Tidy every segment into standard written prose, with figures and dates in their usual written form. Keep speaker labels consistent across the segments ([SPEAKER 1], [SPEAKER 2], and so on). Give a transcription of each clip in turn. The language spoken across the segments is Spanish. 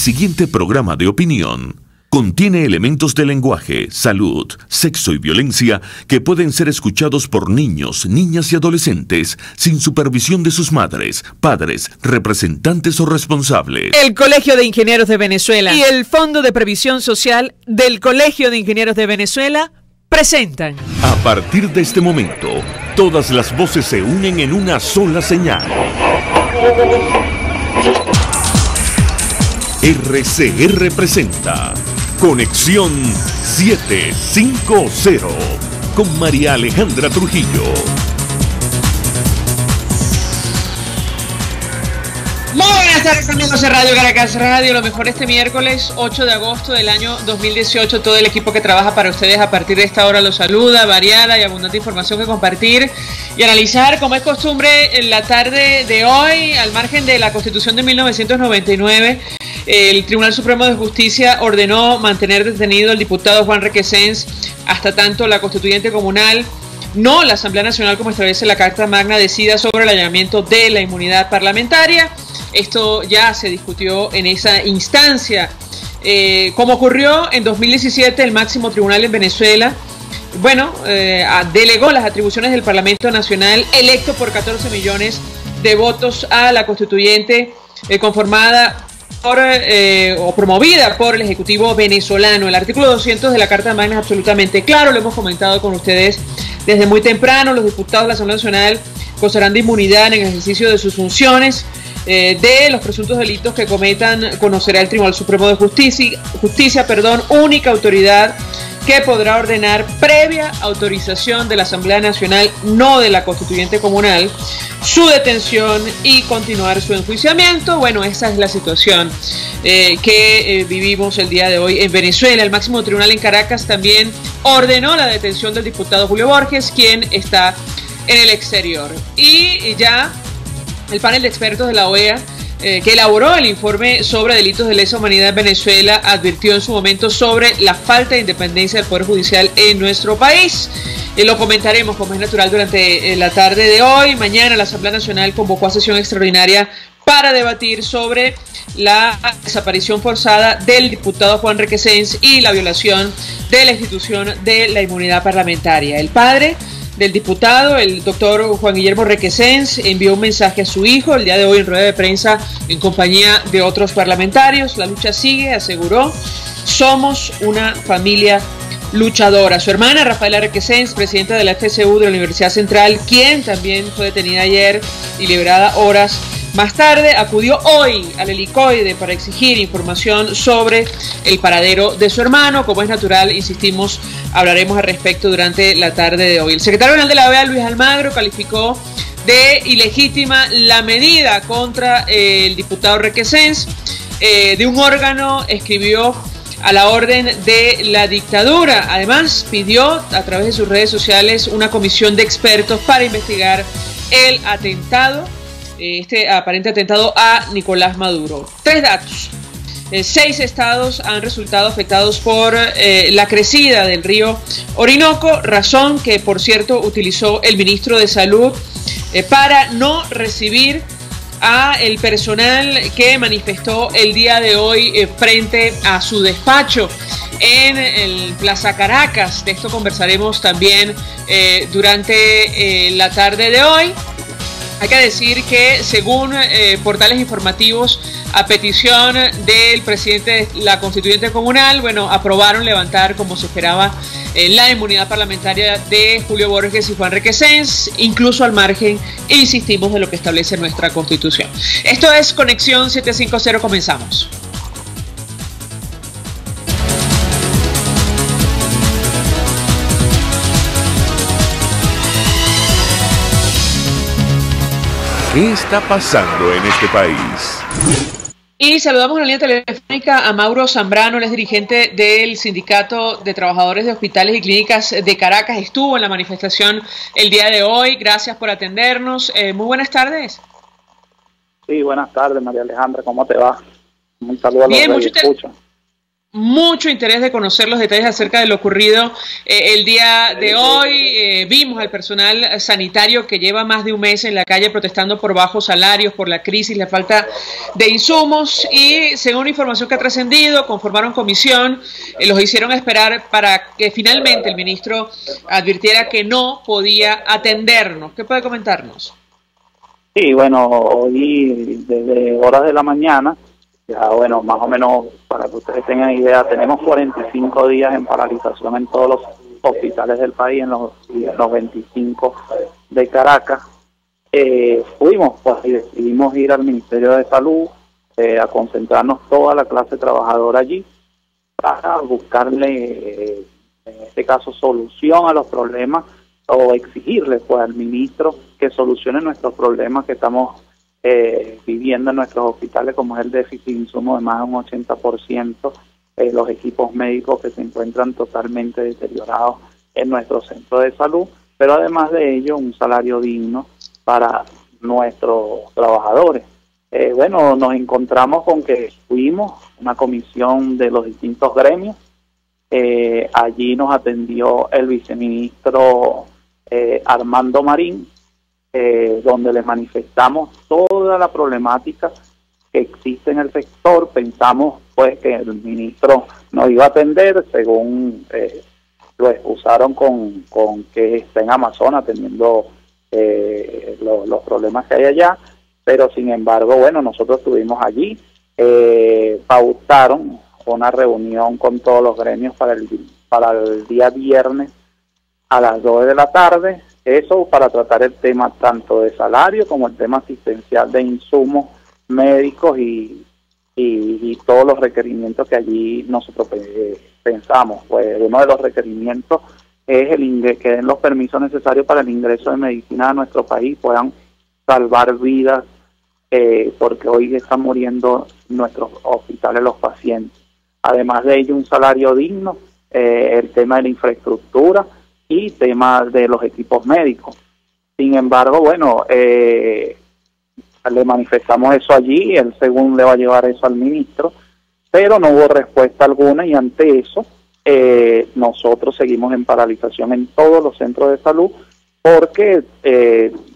[SPEAKER 1] siguiente programa de opinión contiene elementos de lenguaje, salud, sexo y violencia que pueden ser escuchados por niños, niñas y adolescentes sin supervisión de sus madres, padres, representantes o responsables.
[SPEAKER 2] El Colegio de Ingenieros de Venezuela y el Fondo de Previsión Social del Colegio de Ingenieros de Venezuela presentan.
[SPEAKER 1] A partir de este momento, todas las voces se unen en una sola señal. RCR presenta Conexión 750 con María Alejandra Trujillo.
[SPEAKER 2] Muy buenas tardes amigos de Radio Caracas Radio, lo mejor este miércoles 8 de agosto del año 2018. Todo el equipo que trabaja para ustedes a partir de esta hora los saluda, variada y abundante información que compartir y analizar, como es costumbre en la tarde de hoy. Al margen de la Constitución de 1999, el Tribunal Supremo de Justicia ordenó mantener detenido al diputado Juan Requesens hasta tanto la constituyente comunal, no la Asamblea Nacional como establece la Carta Magna, decida sobre el allanamiento de la inmunidad parlamentaria. Esto ya se discutió en esa instancia. Como ocurrió en 2017, el máximo tribunal en Venezuela, delegó las atribuciones del Parlamento Nacional, electo por 14 millones de votos, a la constituyente conformada o promovida por el Ejecutivo venezolano. El artículo 200 de la Carta Magna es absolutamente claro, lo hemos comentado con ustedes desde muy temprano. Los diputados de la Asamblea Nacional gozarán de inmunidad en el ejercicio de sus funciones. De los presuntos delitos que cometan, conocerá el Tribunal Supremo de Justicia, única autoridad que podrá ordenar, previa autorización de la Asamblea Nacional, no de la constituyente comunal, su detención y continuar su enjuiciamiento. Bueno, esa es la situación que vivimos el día de hoy en Venezuela. El máximo tribunal en Caracas también ordenó la detención del diputado Julio Borges, quien está en el exterior. Y ya el panel de expertos de la OEA, que elaboró el informe sobre delitos de lesa humanidad en Venezuela, advirtió en su momento sobre la falta de independencia del Poder Judicial en nuestro país. Lo comentaremos, como es natural, durante la tarde de hoy. Mañana la Asamblea Nacional convocó a sesión extraordinaria para debatir sobre la desaparición forzada del diputado Juan Requesens y la violación de la institución de la inmunidad parlamentaria. El padre del diputado, el doctor Juan Guillermo Requesens, envió un mensaje a su hijo el día de hoy en rueda de prensa en compañía de otros parlamentarios. La lucha sigue, aseguró. Somos una familia luchadora. Su hermana, Rafaela Requesens, presidenta de la FCU de la Universidad Central, quien también fue detenida ayer y liberada horas más tarde, acudió hoy al helicoide para exigir información sobre el paradero de su hermano. Como es natural, insistimos, hablaremos al respecto durante la tarde de hoy. El secretario general de la OEA, Luis Almagro, calificó de ilegítima la medida contra el diputado Requesens. De un órgano, escribió, a la orden de la dictadura. Además, pidió a través de sus redes sociales una comisión de expertos para investigar el atentado, este aparente atentado a Nicolás Maduro. 3 datos. 6 estados han resultado afectados por la crecida del río Orinoco, razón que, por cierto, utilizó el ministro de Salud para no recibir a el personal que manifestó el día de hoy frente a su despacho en el Plaza Caracas. De esto conversaremos también durante la tarde de hoy. Hay que decir que, según portales informativos, a petición del presidente de la constituyente comunal, aprobaron levantar, como se esperaba, la inmunidad parlamentaria de Julio Borges y Juan Requesens, incluso al margen, insistimos, de lo que establece nuestra Constitución. Esto es Conexión 750, comenzamos.
[SPEAKER 1] ¿Qué está pasando en este país?
[SPEAKER 2] Y saludamos en la línea telefónica a Mauro Zambrano, él es dirigente del Sindicato de Trabajadores de Hospitales y Clínicas de Caracas. Estuvo en la manifestación el día de hoy. Gracias por atendernos. Muy buenas tardes.
[SPEAKER 3] Sí, buenas tardes, María Alejandra. ¿Cómo te va? Un saludo a los
[SPEAKER 2] bien,
[SPEAKER 3] que escuchan.
[SPEAKER 2] mucho interés de conocer los detalles acerca de lo ocurrido el día de hoy. Vimos al personal sanitario que lleva más de un mes en la calle protestando por bajos salarios, por la crisis, la falta de insumos, y según la información que ha trascendido, conformaron comisión, los hicieron esperar para que finalmente el ministro advirtiera que no podía atendernos. ¿Qué puede comentarnos?
[SPEAKER 3] Sí, bueno, hoy desde horas de la mañana, ya bueno, más o menos para que ustedes tengan idea, tenemos 45 días en paralización en todos los hospitales del país, en los 25 de Caracas. Fuimos, pues, y decidimos ir al Ministerio de Salud a concentrarnos toda la clase trabajadora allí para buscarle, en este caso, solución a los problemas o exigirle pues al ministro que solucione nuestros problemas que estamos viviendo en nuestros hospitales, como es el déficit de insumos de más de un 80%, los equipos médicos que se encuentran totalmente deteriorados en nuestro centro de salud, pero además de ello un salario digno para nuestros trabajadores. Bueno, nos encontramos con que fuimos una comisión de los distintos gremios. Allí nos atendió el viceministro Armando Marín, donde les manifestamos toda la problemática que existe en el sector. Pensamos pues que el ministro nos iba a atender, según lo excusaron con que está en Amazonas atendiendo los problemas que hay allá, pero sin embargo, bueno, nosotros estuvimos allí, pautaron una reunión con todos los gremios para el día viernes a las 2 de la tarde, eso para tratar el tema tanto de salario como el tema asistencial de insumos médicos y todos los requerimientos que allí nosotros pensamos. Pues uno de los requerimientos es que den los permisos necesarios para el ingreso de medicina a nuestro país, puedan salvar vidas, porque hoy están muriendo en nuestros hospitales los pacientes. Además de ello, un salario digno, el tema de la infraestructura y tema de los equipos médicos. Sin embargo, bueno, le manifestamos eso allí, él según le va a llevar eso al ministro, pero no hubo respuesta alguna, y ante eso nosotros seguimos en paralización en todos los centros de salud, porque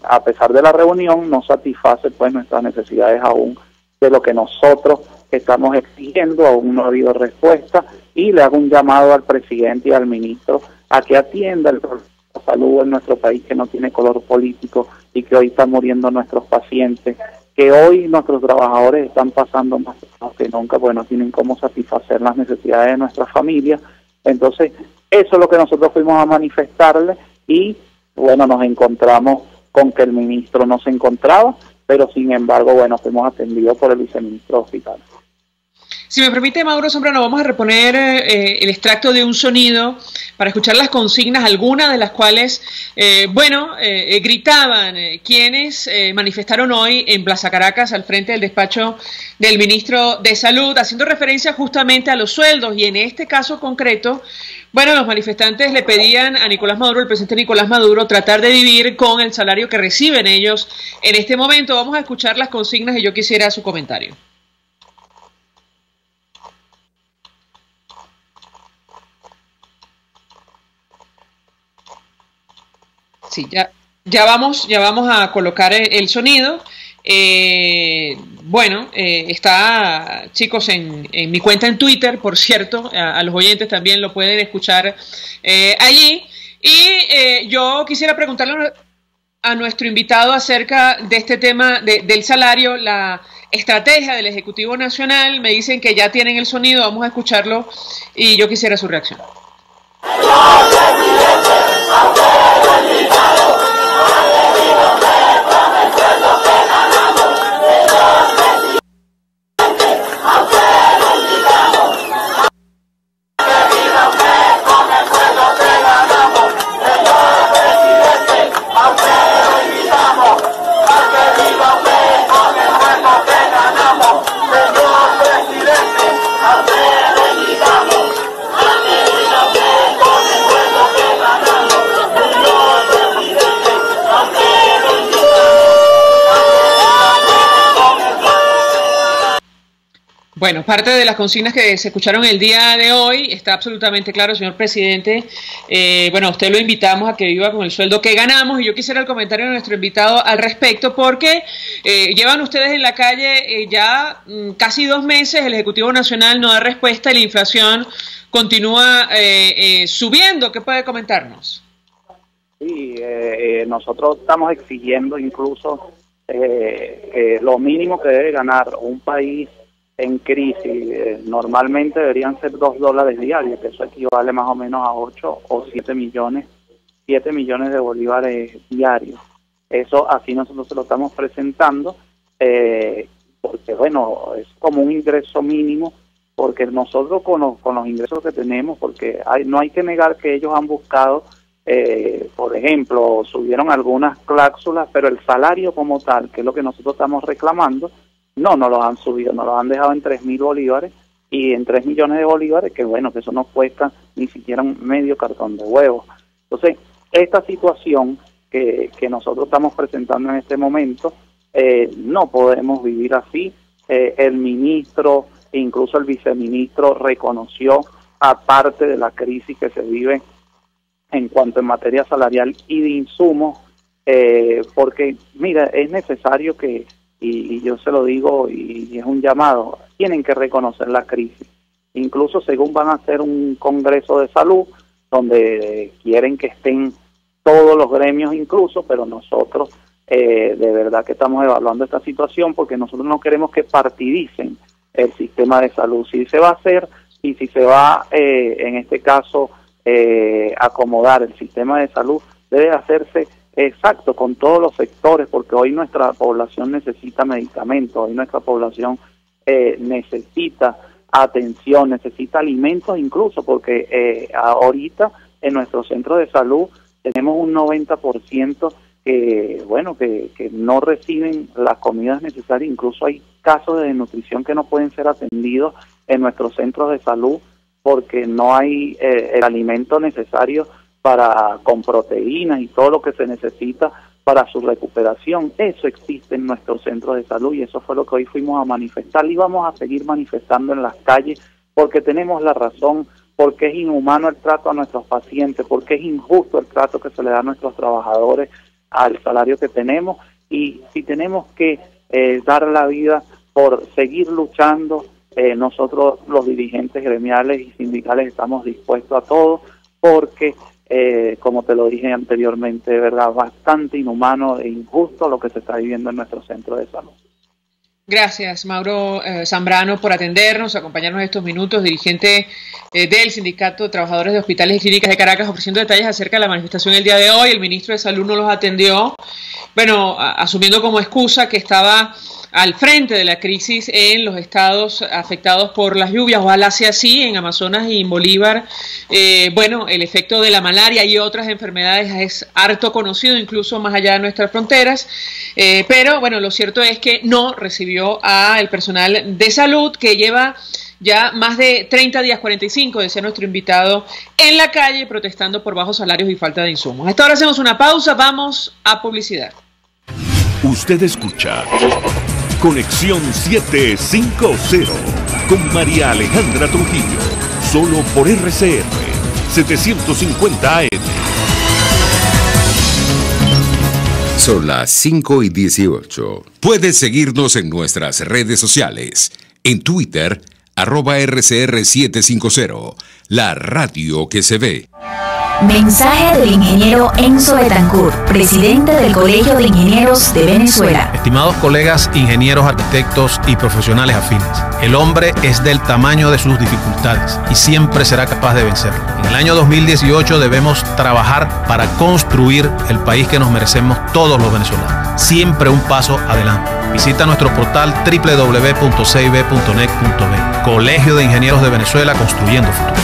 [SPEAKER 3] a pesar de la reunión no satisface pues nuestras necesidades aún de lo que nosotros estamos exigiendo, aún no ha habido respuesta, y le hago un llamado al presidente y al ministro a que atienda el problema de salud en nuestro país, que no tiene color político y que hoy están muriendo nuestros pacientes, que hoy nuestros trabajadores están pasando más que nunca porque no tienen cómo satisfacer las necesidades de nuestras familias. Entonces, eso es lo que nosotros fuimos a manifestarle, y bueno, nos encontramos con que el ministro no se encontraba, pero sin embargo, bueno, fuimos atendidos por el viceministro hospital.
[SPEAKER 2] Si me permite, Mauro Zambrano, vamos a reponer el extracto de un sonido para escuchar las consignas, algunas de las cuales, gritaban quienes manifestaron hoy en Plaza Caracas al frente del despacho del ministro de Salud, haciendo referencia justamente a los sueldos, y en este caso concreto, bueno, los manifestantes le pedían a Nicolás Maduro, el presidente Nicolás Maduro, tratar de vivir con el salario que reciben ellos en este momento. Vamos a escuchar las consignas y yo quisiera su comentario. Sí, ya vamos a colocar el sonido. Está, chicos, en mi cuenta en Twitter, por cierto, a los oyentes también lo pueden escuchar allí. Y yo quisiera preguntarle a nuestro invitado acerca de este tema del salario, la estrategia del Ejecutivo Nacional. Me dicen que ya tienen el sonido, vamos a escucharlo y yo quisiera su reacción. Bueno, parte de las consignas que se escucharon el día de hoy está absolutamente claro, señor presidente. Bueno, a usted lo invitamos a que viva con el sueldo que ganamos, y yo quisiera el comentario de nuestro invitado al respecto, porque llevan ustedes en la calle ya casi 2 meses, el Ejecutivo Nacional no da respuesta y la inflación continúa subiendo. ¿Qué puede comentarnos?
[SPEAKER 3] Sí, nosotros estamos exigiendo incluso lo mínimo que debe ganar un país en crisis. Normalmente deberían ser $2 diarios, que eso equivale más o menos a 8 o 7 millones de bolívares diarios. Eso así nosotros se lo estamos presentando, porque bueno, es como un ingreso mínimo, porque nosotros con los ingresos que tenemos, porque no hay que negar que ellos han buscado, por ejemplo, subieron algunas cláusulas, pero el salario como tal, que es lo que nosotros estamos reclamando, no los han subido, nos los han dejado en 3.000 bolívares, y en 3 millones de bolívares, que bueno, que eso no cuesta ni siquiera un medio cartón de huevos. Entonces, esta situación que nosotros estamos presentando en este momento, no podemos vivir así. El ministro, incluso el viceministro, reconoció, aparte de la crisis que se vive en cuanto en materia salarial y de insumos, porque mira, es necesario que, y yo se lo digo y es un llamado, tienen que reconocer la crisis. Incluso según van a hacer un congreso de salud donde quieren que estén todos los gremios incluso, pero nosotros de verdad que estamos evaluando esta situación, porque nosotros no queremos que partidicen el sistema de salud. Si se va a hacer y si se va en este caso acomodar el sistema de salud, debe hacerse exacto con todos los sectores, porque hoy nuestra población necesita medicamentos, hoy nuestra población necesita atención, necesita alimentos incluso, porque ahorita en nuestro centro de salud tenemos un 90% que, bueno, que no reciben las comidas necesarias. Incluso hay casos de desnutrición que no pueden ser atendidos en nuestros centros de salud porque no hay el alimento necesario con proteínas y todo lo que se necesita para su recuperación. Eso existe en nuestros centros de salud, y eso fue lo que hoy fuimos a manifestar, y vamos a seguir manifestando en las calles, porque tenemos la razón, porque es inhumano el trato a nuestros pacientes, porque es injusto el trato que se le da a nuestros trabajadores al salario que tenemos, y si tenemos que dar la vida por seguir luchando, nosotros los dirigentes gremiales y sindicales estamos dispuestos a todo, porque como te lo dije anteriormente, de verdad, bastante inhumano e injusto lo que se está viviendo en nuestro centro de salud.
[SPEAKER 2] Gracias, Mauro Zambrano, por atendernos, acompañarnos estos minutos, dirigente del Sindicato de Trabajadores de Hospitales y Clínicas de Caracas, ofreciendo detalles acerca de la manifestación el día de hoy. El ministro de Salud no los atendió, bueno, asumiendo como excusa que estaba al frente de la crisis en los estados afectados por las lluvias. Ojalá sea así, en Amazonas y en Bolívar. Bueno, el efecto de la malaria y otras enfermedades es harto conocido, incluso más allá de nuestras fronteras, pero bueno, lo cierto es que no recibió al personal de salud, que lleva ya más de 30 días, 45, decía nuestro invitado, en la calle protestando por bajos salarios y falta de insumos. A esta hora hacemos una pausa, vamos a publicidad.
[SPEAKER 1] Usted escucha Conexión 750 con María Alejandra Trujillo, solo por RCR 750 AM.
[SPEAKER 4] Son las 5:18. Puedes seguirnos en nuestras redes sociales. En Twitter, @RCR750, la radio que se ve.
[SPEAKER 5] Mensaje del ingeniero Enzo Betancourt, presidente del Colegio de Ingenieros de Venezuela.
[SPEAKER 6] Estimados colegas, ingenieros, arquitectos y profesionales afines, el hombre es del tamaño de sus dificultades y siempre será capaz de vencerlo. En el año 2018 debemos trabajar para construir el país que nos merecemos todos los venezolanos. Siempre un paso adelante. Visita nuestro portal www.cib.net.be. Colegio de Ingenieros de Venezuela, construyendo futuro.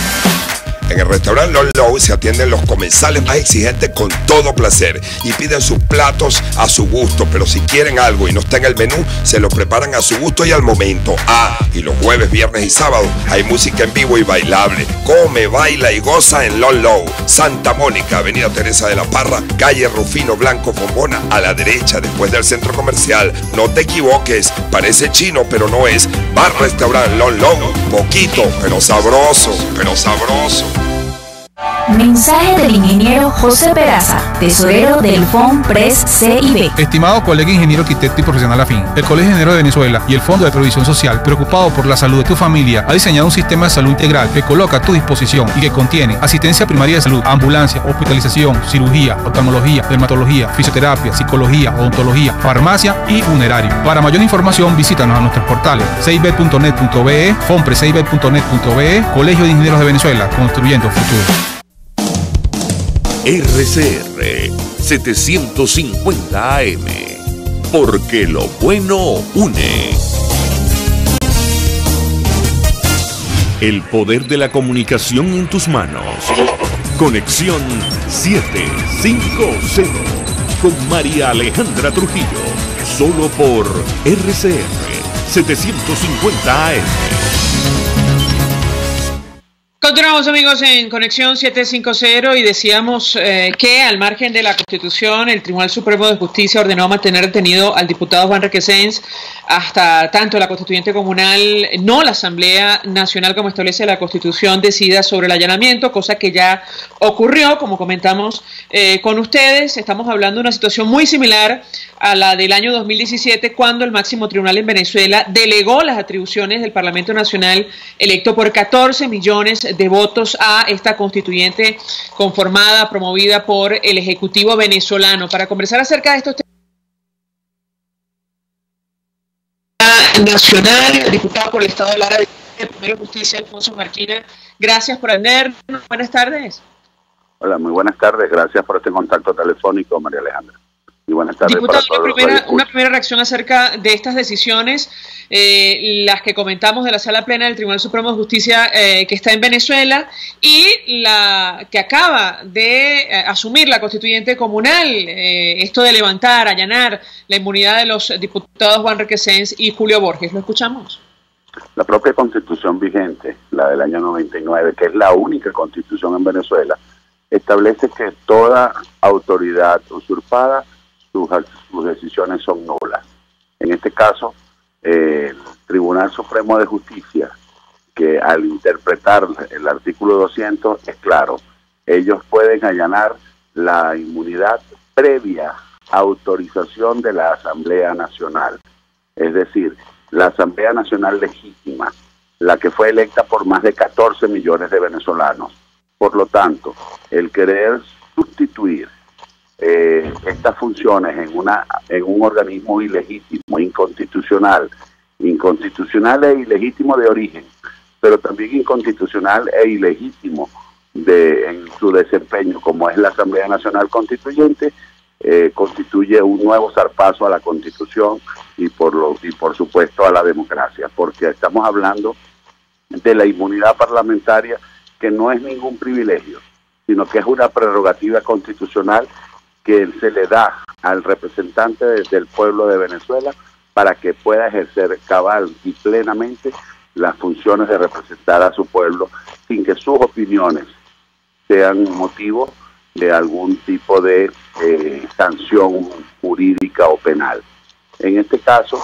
[SPEAKER 7] En el restaurante Long Low se atienden los comensales más exigentes con todo placer y piden sus platos a su gusto, pero si quieren algo y no está en el menú, se lo preparan a su gusto y al momento. Y los jueves, viernes y sábados hay música en vivo y bailable. Come, baila y goza en Long Low, Santa Mónica, Avenida Teresa de la Parra, calle Rufino Blanco Fombona, a la derecha después del centro comercial. No te equivoques, parece chino pero no es. Bar Restaurant Lon Lon, poquito, pero sabroso, pero sabroso.
[SPEAKER 5] Mensaje del ingeniero José Peraza, tesorero del FONPRES CIB.
[SPEAKER 8] Estimado colega ingeniero, arquitecto y profesional afín, el Colegio de Ingenieros de Venezuela y el Fondo de Previsión Social, preocupado por la salud de tu familia, ha diseñado un sistema de salud integral que coloca a tu disposición y que contiene asistencia primaria de salud, ambulancia, hospitalización, cirugía, oftalmología, dermatología, fisioterapia, psicología, odontología, farmacia y funerario. Para mayor información, visítanos a nuestros portales cib.net.be, fonprescib.net.be, Colegio de Ingenieros de Venezuela, construyendo futuro.
[SPEAKER 1] RCR 750 AM, porque lo bueno une. El poder de la comunicación en tus manos. Conexión 750 con María Alejandra Trujillo, solo por RCR 750 AM.
[SPEAKER 2] Continuamos, amigos, en Conexión 750 y decíamos que al margen de la Constitución, el Tribunal Supremo de Justicia ordenó mantener detenido al diputado Juan Requesens hasta tanto la constituyente comunal, no la Asamblea Nacional como establece la Constitución, decida sobre el allanamiento, cosa que ya ocurrió, como comentamos con ustedes. Estamos hablando de una situación muy similar a la del año 2017, cuando el máximo tribunal en Venezuela delegó las atribuciones del Parlamento Nacional electo por 14 millones de votos a esta constituyente conformada, promovida por el Ejecutivo venezolano. Para conversar acerca de estos temas nacional, diputado por el Estado de Lara de Primera Justicia, Alfonso Marquina, gracias por atendernos. Buenas tardes.
[SPEAKER 9] Hola, muy buenas tardes. Gracias por este contacto telefónico, María Alejandra. Y buenas tardes.
[SPEAKER 2] Diputado, una primera reacción acerca de estas decisiones, las que comentamos de la Sala Plena del Tribunal Supremo de Justicia que está en Venezuela y la que acaba de asumir la constituyente comunal, esto de levantar, allanar la inmunidad de los diputados Juan Requesens y Julio Borges. ¿Lo escuchamos?
[SPEAKER 9] La propia constitución vigente, la del año 99, que es la única constitución en Venezuela, establece que toda autoridad usurpada, sus decisiones son nulas. En este caso, el Tribunal Supremo de Justicia, que al interpretar el artículo 200 es claro, ellos pueden allanar la inmunidad previa autorización de la Asamblea Nacional. Es decir, la Asamblea Nacional legítima, la que fue electa por más de 14 millones de venezolanos. Por lo tanto, el querer sustituir estas funciones en un organismo ilegítimo, inconstitucional e ilegítimo de origen, pero también inconstitucional e ilegítimo en su desempeño, como es la Asamblea Nacional Constituyente, constituye un nuevo zarpazo a la Constitución y por supuesto a la democracia, porque estamos hablando de la inmunidad parlamentaria, que no es ningún privilegio, sino que es una prerrogativa constitucional que se le da al representante del pueblo de Venezuela para que pueda ejercer cabal y plenamente las funciones de representar a su pueblo sin que sus opiniones sean motivo de algún tipo de sanción jurídica o penal. En este caso,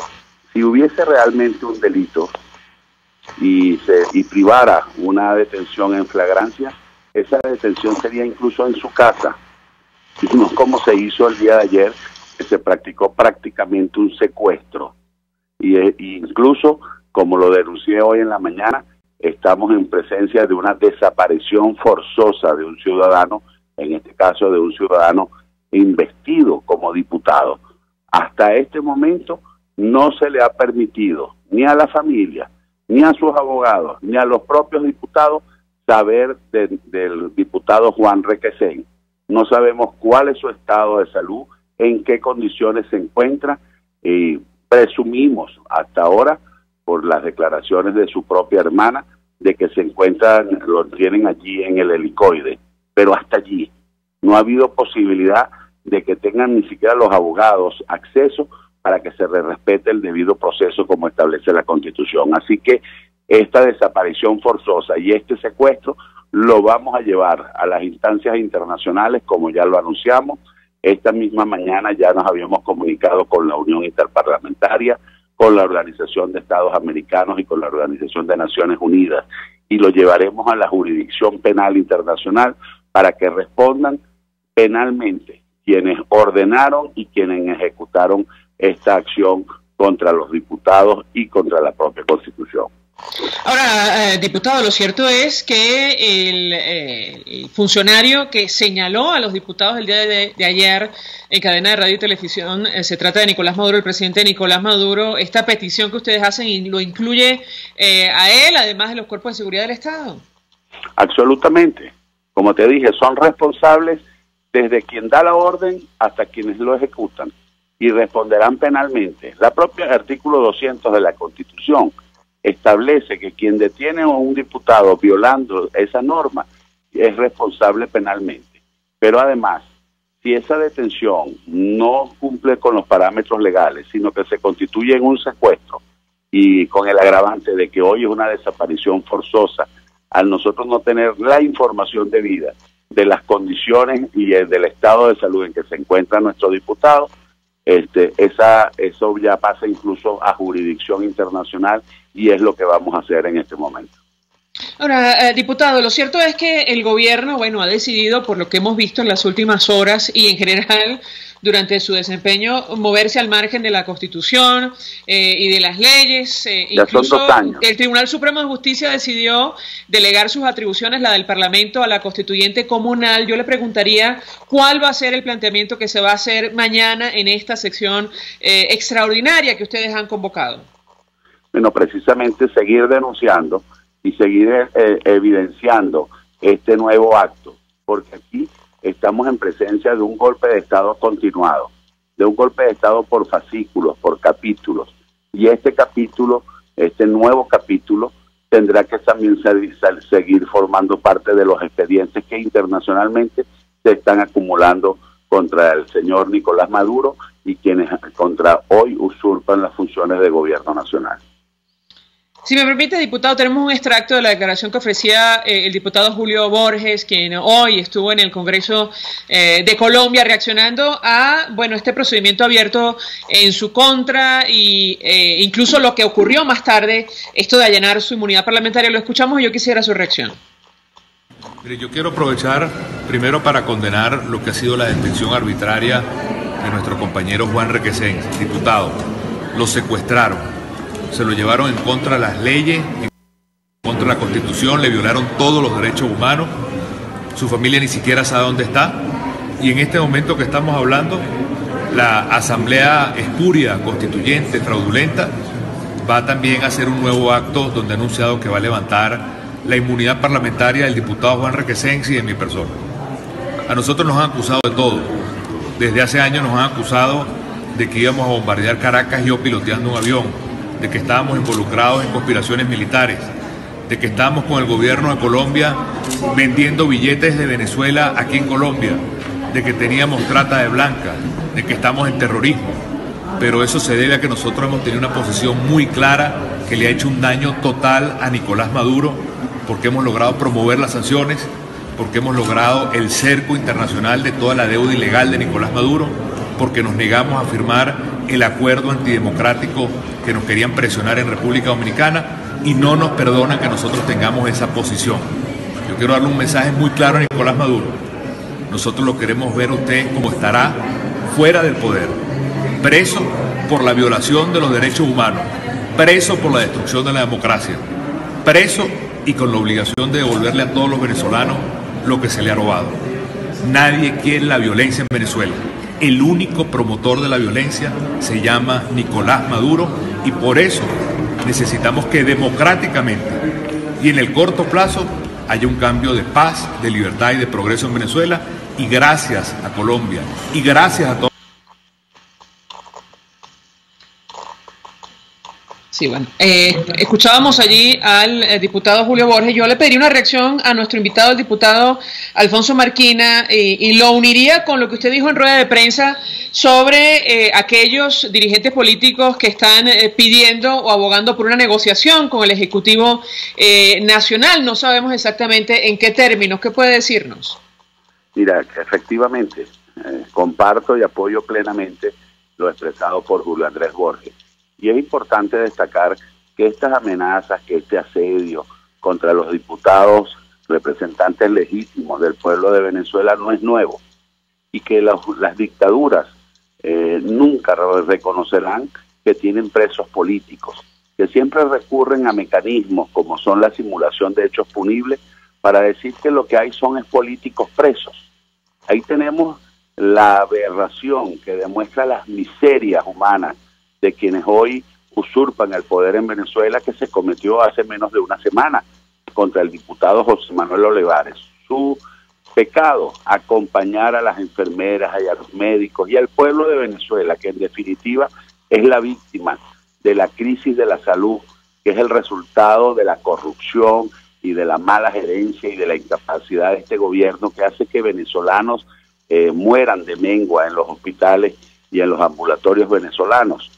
[SPEAKER 9] si hubiese realmente un delito y privara una detención en flagrancia, esa detención sería incluso en su casa, no como se hizo el día de ayer, que se practicó prácticamente un secuestro. Y incluso, como lo denuncié hoy en la mañana, estamos en presencia de una desaparición forzosa de un ciudadano, en este caso de un ciudadano investido como diputado. Hasta este momento no se le ha permitido ni a la familia, ni a sus abogados, ni a los propios diputados saber del diputado Juan Requesens. No sabemos cuál es su estado de salud, en qué condiciones se encuentra, y presumimos hasta ahora, por las declaraciones de su propia hermana, de que se encuentran, lo tienen allí en el helicoide, pero hasta allí no ha habido posibilidad de que tengan ni siquiera los abogados acceso para que se respete el debido proceso como establece la Constitución. Así que esta desaparición forzosa y este secuestro lo vamos a llevar a las instancias internacionales, como ya lo anunciamos. Esta misma mañana ya nos habíamos comunicado con la Unión Interparlamentaria, con la Organización de Estados Americanos y con la Organización de Naciones Unidas, y lo llevaremos a la jurisdicción penal internacional para que respondan penalmente quienes ordenaron y quienes ejecutaron esta acción contra los diputados y contra la propia Constitución.
[SPEAKER 2] Ahora, diputado, lo cierto es que el funcionario que señaló a los diputados el día de ayer en cadena de radio y televisión, se trata de Nicolás Maduro, el presidente Nicolás Maduro. Esta petición que ustedes hacen y lo incluye a él, además de los cuerpos de seguridad del Estado. Absolutamente. Como te dije, son responsables desde quien da la orden hasta quienes lo ejecutan y responderán penalmente. La propia artículo 200 de la Constitución establece que quien detiene a un diputado violando esa norma es responsable penalmente. Pero además, si esa detención no cumple con los parámetros legales, sino que se constituye en un secuestro y con el agravante de que hoy es una desaparición forzosa, al nosotros no tener la información debida de las condiciones y del estado de salud en que se encuentra nuestro diputado, eso ya pasa incluso a jurisdicción internacional y es lo que vamos a hacer en este momento. Ahora, diputado, lo cierto es que el gobierno, ha decidido, por lo que hemos visto en las últimas horas y en general durante su desempeño, moverse al margen de la Constitución y de las leyes. Incluso son 2 años. El Tribunal Supremo de Justicia decidió delegar sus atribuciones, la del Parlamento, a la Constituyente Comunal. Yo le preguntaría cuál va a ser el planteamiento que se va a hacer mañana en esta sección extraordinaria que ustedes han convocado. Bueno, precisamente seguir denunciando y seguir evidenciando este nuevo acto, porque aquí estamos en presencia de un golpe de Estado continuado, de un golpe de Estado por fascículos, por capítulos, y este nuevo capítulo, tendrá que también seguir formando parte de los expedientes que internacionalmente se están acumulando contra el señor Nicolás Maduro y quienes contra hoy usurpan las funciones de gobierno nacional. Si me permite, diputado, tenemos un extracto de la declaración que ofrecía el diputado Julio Borges, quien hoy estuvo en el Congreso de Colombia reaccionando a, este procedimiento abierto en su contra y incluso lo que ocurrió más tarde, esto de allanar su inmunidad parlamentaria. Lo escuchamos y yo quisiera su reacción.
[SPEAKER 10] Mire, yo quiero aprovechar primero para condenar lo que ha sido la detención arbitraria de nuestro compañero Juan Requesens, diputado. Lo secuestraron. Se lo llevaron en contra de las leyes, en contra de la Constitución, le violaron todos los derechos humanos, su familia ni siquiera sabe dónde está, y en este momento que estamos hablando, la Asamblea espuria, constituyente, fraudulenta, va también a hacer un nuevo acto donde ha anunciado que va a levantar la inmunidad parlamentaria del diputado Juan Requesens y de mi persona. A nosotros nos han acusado de todo, desde hace años nos han acusado de que íbamos a bombardear Caracas yo piloteando un avión, de que estábamos involucrados en conspiraciones militares, de que estábamos con el gobierno de Colombia vendiendo billetes de Venezuela aquí en Colombia, de que teníamos trata de blancas, de que estamos en terrorismo. Pero eso se debe a que nosotros hemos tenido una posición muy clara que le ha hecho un daño total a Nicolás Maduro, porque hemos logrado promover las sanciones, porque hemos logrado el cerco internacional de toda la deuda ilegal de Nicolás Maduro, porque nos negamos a firmar el acuerdo antidemocrático que nos querían presionar en República Dominicana y no nos perdonan que nosotros tengamos esa posición. Yo quiero darle un mensaje muy claro a Nicolás Maduro. Nosotros lo queremos ver a usted como estará fuera del poder, preso por la violación de los derechos humanos, preso por la destrucción de la democracia, preso y con la obligación de devolverle a todos los venezolanos lo que se le ha robado. Nadie quiere la violencia en Venezuela. El único promotor de la violencia se llama Nicolás Maduro y por eso necesitamos que democráticamente y en el corto plazo haya un cambio de paz, de libertad y de progreso en Venezuela y gracias a Colombia y gracias a todos.
[SPEAKER 2] Sí, escuchábamos allí al diputado Julio Borges. Yo le pediría una reacción a nuestro invitado, el diputado Alfonso Marquina, y lo uniría con lo que usted dijo en rueda de prensa sobre aquellos dirigentes políticos que están pidiendo o abogando por una negociación con el Ejecutivo Nacional. No sabemos exactamente en qué términos. ¿Qué puede decirnos?
[SPEAKER 9] Mira, efectivamente, comparto y apoyo plenamente lo expresado por Julio Andrés Borges. Y es importante destacar que estas amenazas, que este asedio contra los diputados representantes legítimos del pueblo de Venezuela no es nuevo, y que las dictaduras nunca reconocerán que tienen presos políticos, que siempre recurren a mecanismos como son la simulación de hechos punibles para decir que lo que hay son políticos presos. Ahí tenemos la aberración que demuestra las miserias humanas de quienes hoy usurpan el poder en Venezuela, que se cometió hace menos de una semana contra el diputado José Manuel Olivares. Su pecado, acompañar a las enfermeras y a los médicos y al pueblo de Venezuela, que en definitiva es la víctima de la crisis de la salud, que es el resultado de la corrupción y de la mala gerencia y de la incapacidad de este gobierno, que hace que venezolanos mueran de mengua en los hospitales y en los ambulatorios venezolanos.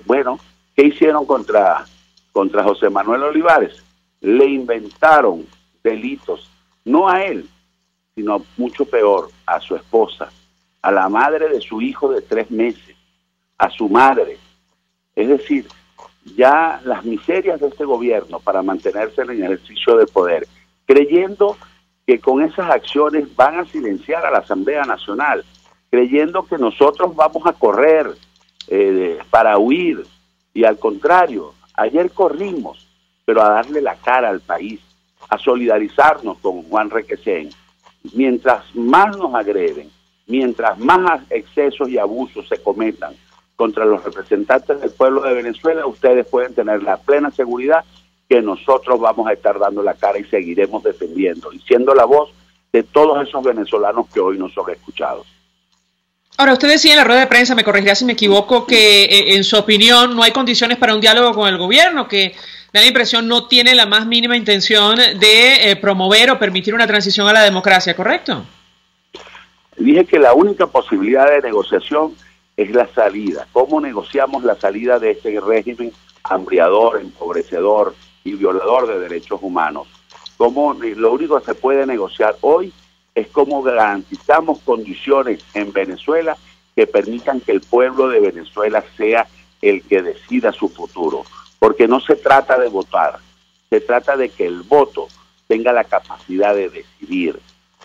[SPEAKER 9] Bueno, ¿qué hicieron contra José Manuel Olivares? Le inventaron delitos, no a él, sino mucho peor, a su esposa, a la madre de su hijo de 3 meses, a su madre. Es decir, ya las miserias de este gobierno para mantenerse en el ejercicio de poder, creyendo que con esas acciones van a silenciar a la Asamblea Nacional, creyendo que nosotros vamos a correr para huir, y al contrario, ayer corrimos, pero a darle la cara al país, a solidarizarnos con Juan Requesén. Mientras más nos agreden, mientras más excesos y abusos se cometan contra los representantes del pueblo de Venezuela, ustedes pueden tener la plena seguridad que nosotros vamos a estar dando la cara y seguiremos defendiendo y siendo la voz de todos esos venezolanos que hoy no son escuchados.
[SPEAKER 2] Ahora, usted decía en la rueda de prensa, me corregirá si me equivoco, que en su opinión no hay condiciones para un diálogo con el gobierno, que da la impresión no tiene la más mínima intención de promover o permitir una transición a la democracia, ¿correcto?
[SPEAKER 9] Dije que la única posibilidad de negociación es la salida. ¿Cómo negociamos la salida de este régimen hambriador, empobrecedor y violador de derechos humanos? Lo único que se puede negociar hoy es cómo garantizamos condiciones en Venezuela que permitan que el pueblo de Venezuela sea el que decida su futuro. Porque no se trata de votar, se trata de que el voto tenga la capacidad de decidir.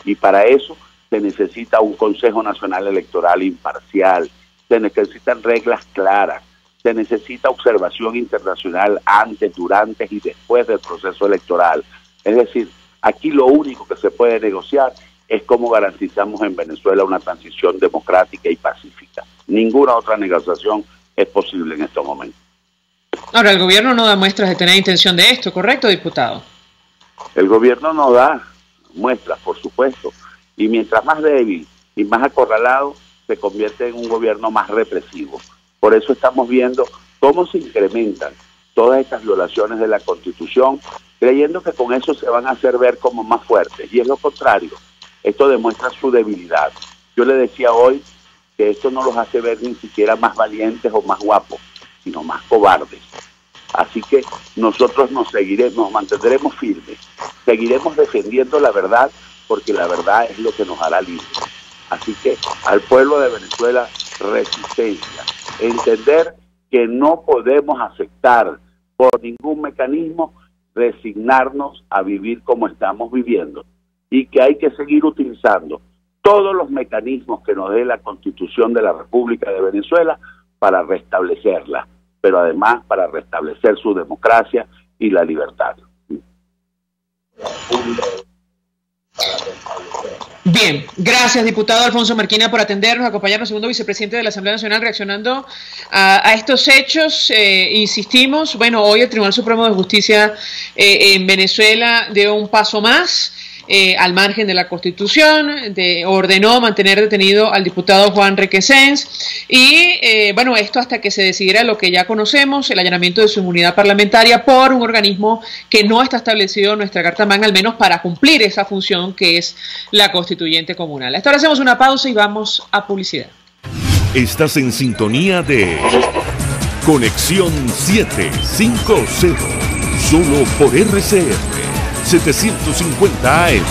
[SPEAKER 9] Y para eso se necesita un Consejo Nacional Electoral imparcial, se necesitan reglas claras, se necesita observación internacional antes, durante y después del proceso electoral. Es decir, aquí lo único que se puede negociar es cómo garantizamos en Venezuela una transición democrática y pacífica. Ninguna otra negociación es posible en estos momentos.
[SPEAKER 2] Ahora, el gobierno no da muestras de tener intención de esto, ¿correcto, diputado?
[SPEAKER 9] El gobierno no da muestras, por supuesto, y mientras más débil y más acorralado, se convierte en un gobierno más represivo. Por eso estamos viendo cómo se incrementan todas estas violaciones de la Constitución, creyendo que con eso se van a hacer ver como más fuertes, y es lo contrario. Esto demuestra su debilidad. Yo le decía hoy que esto no los hace ver ni siquiera más valientes o más guapos, sino más cobardes. Así que nosotros nos mantendremos firmes, seguiremos defendiendo la verdad, porque la verdad es lo que nos hará libres. Así que al pueblo de Venezuela, resistencia, entender que no podemos aceptar por ningún mecanismo resignarnos a vivir como estamos viviendo, y que hay que seguir utilizando todos los mecanismos que nos dé la Constitución de la República de Venezuela para restablecerla, pero además para restablecer su democracia y la libertad.
[SPEAKER 2] Bien, gracias, diputado Alfonso Marquina, por atendernos, acompañarnos, segundo vicepresidente de la Asamblea Nacional, reaccionando a estos hechos. Insistimos, bueno, hoy el Tribunal Supremo de Justicia en Venezuela dio un paso más, al margen de la Constitución, ordenó mantener detenido al diputado Juan Requesén, y bueno, esto hasta que se decidiera lo que ya conocemos, el allanamiento de su inmunidad parlamentaria por un organismo que no está establecido en nuestra Carta Magna, al menos para cumplir esa función que es la constituyente comunal. Hasta ahora hacemos una pausa y vamos a publicidad.
[SPEAKER 1] Estás en sintonía de Conexión 750, solo por RCR 750 AM.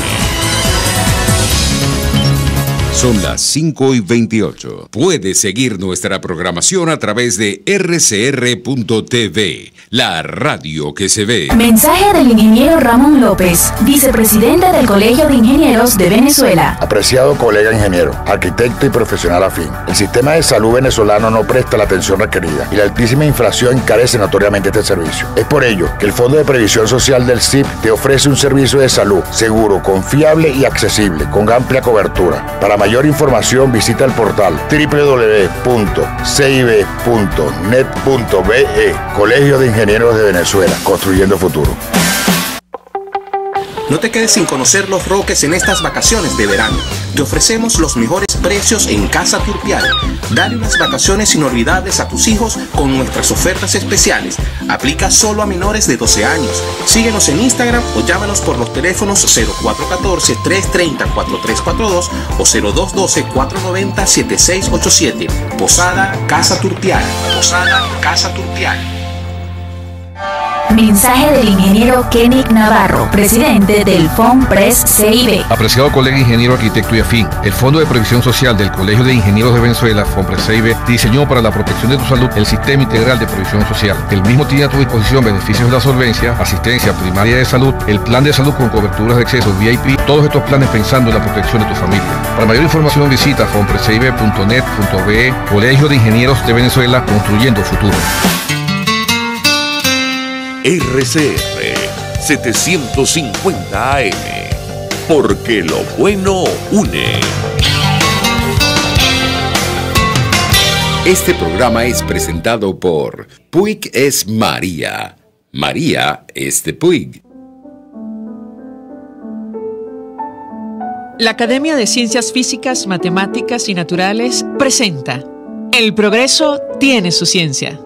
[SPEAKER 4] Son las 5:28. Puedes seguir nuestra programación a través de rcr.tv, la radio que se ve.
[SPEAKER 5] Mensaje del ingeniero Ramón López, vicepresidente del Colegio de Ingenieros de Venezuela.
[SPEAKER 11] Apreciado colega ingeniero, arquitecto y profesional afín, el sistema de salud venezolano no presta la atención requerida y la altísima inflación encarece notoriamente este servicio. Es por ello que el Fondo de Previsión Social del CIP te ofrece un servicio de salud seguro, confiable y accesible, con amplia cobertura. Para mayor información visita el portal www.cib.net.be. Colegio de Ingenieros de Venezuela, construyendo futuro.
[SPEAKER 12] No te quedes sin conocer Los Roques en estas vacaciones de verano. Te ofrecemos los mejores precios en Casa Turpial. Dale unas vacaciones inolvidables a tus hijos con nuestras ofertas especiales. Aplica solo a menores de 12 años. Síguenos en Instagram o llámanos por los teléfonos 0414-330-4342 o 0212-490-7687. Posada Casa Turpial. Posada Casa Turpial.
[SPEAKER 5] Mensaje del ingeniero Kenick Navarro, presidente del FONPRES CIB.
[SPEAKER 8] Apreciado colega ingeniero, arquitecto y afín, el Fondo de Previsión Social del Colegio de Ingenieros de Venezuela, FONPRES CIB, diseñó para la protección de tu salud el Sistema Integral de Previsión Social. El mismo tiene a tu disposición beneficios de la solvencia, asistencia primaria de salud, el plan de salud con coberturas de acceso VIP, todos estos planes pensando en la protección de tu familia. Para mayor información visita fonprescib.net.be. Colegio de Ingenieros de Venezuela, construyendo futuro.
[SPEAKER 1] RCR 750 AM, porque lo bueno une.
[SPEAKER 4] Este programa es presentado por Puig es María. María es de Puig.
[SPEAKER 13] La Academia de Ciencias Físicas, Matemáticas y Naturales presenta El progreso tiene su ciencia.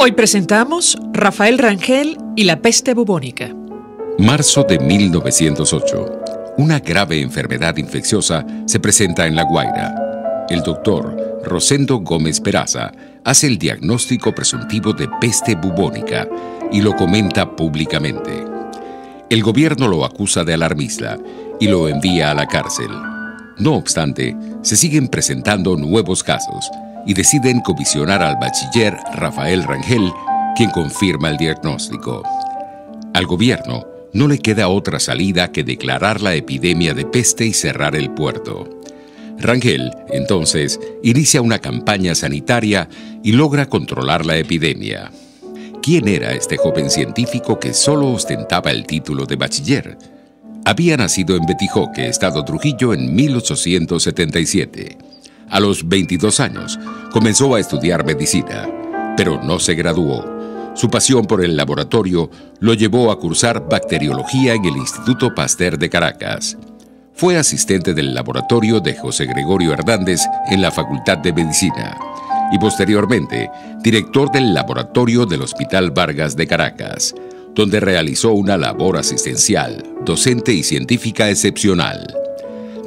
[SPEAKER 13] Hoy presentamos Rafael Rangel y la peste bubónica.
[SPEAKER 4] Marzo de 1908. Una grave enfermedad infecciosa se presenta en La Guaira. El doctor Rosendo Gómez Peraza hace el diagnóstico presuntivo de peste bubónica y lo comenta públicamente. El gobierno lo acusa de alarmista y lo envía a la cárcel. No obstante, se siguen presentando nuevos casos y deciden comisionar al bachiller Rafael Rangel, quien confirma el diagnóstico. Al gobierno no le queda otra salida que declarar la epidemia de peste y cerrar el puerto. Rangel, entonces, inicia una campaña sanitaria y logra controlar la epidemia. ¿Quién era este joven científico que solo ostentaba el título de bachiller? Había nacido en Betijoque, Estado Trujillo, en 1877. A los 22 años, comenzó a estudiar medicina, pero no se graduó. Su pasión por el laboratorio lo llevó a cursar bacteriología en el Instituto Pasteur de Caracas. Fue asistente del laboratorio de José Gregorio Hernández en la Facultad de Medicina y posteriormente director del laboratorio del Hospital Vargas de Caracas, donde realizó una labor asistencial, docente y científica excepcional.